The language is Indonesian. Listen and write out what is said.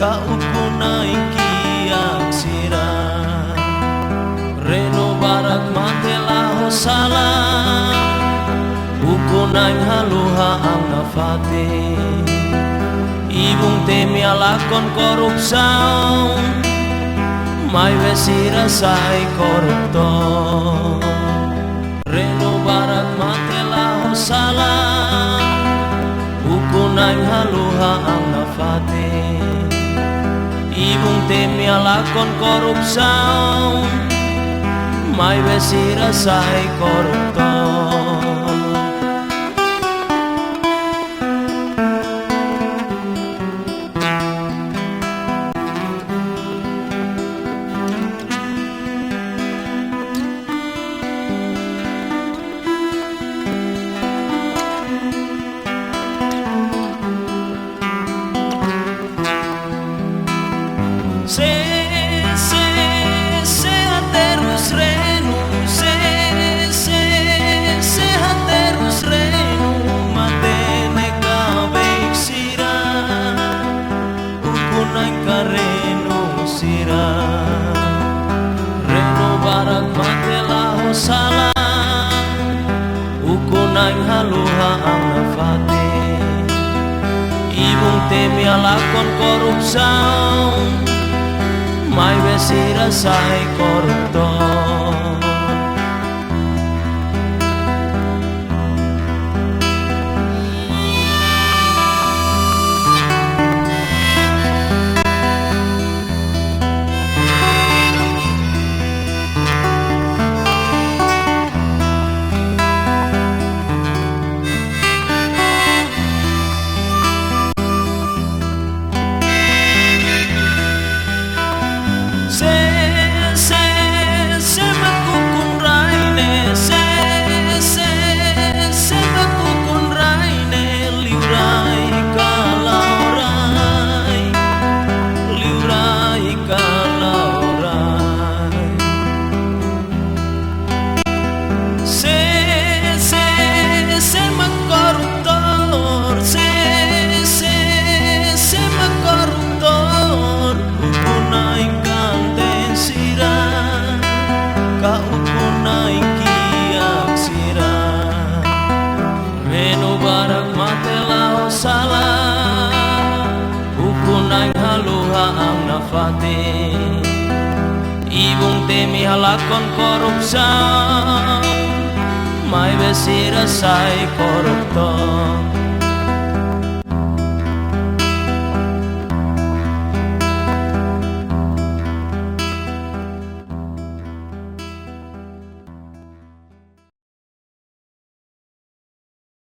kaupunay kiak sira reno barak matela hosala ukunay haluha ang nafate ibung temi alakon korupsyon may vesira say koruptor reno barak matela hosala ukunay haluha ang nafate ibung temi alakon korupsyon may vesira say koruptor sehat terus renu sehat terus renu matene kabeh sira ukunay ka renu sira renu barak matela hosala ukunay haluha ang nafate ibung temi alakon korupsyon may vesira say koruptor kaupunay kiak sira reno barak matela hosala ukunay haluha ang nafate ibung temi halakon korupsyon may vesira say koruptor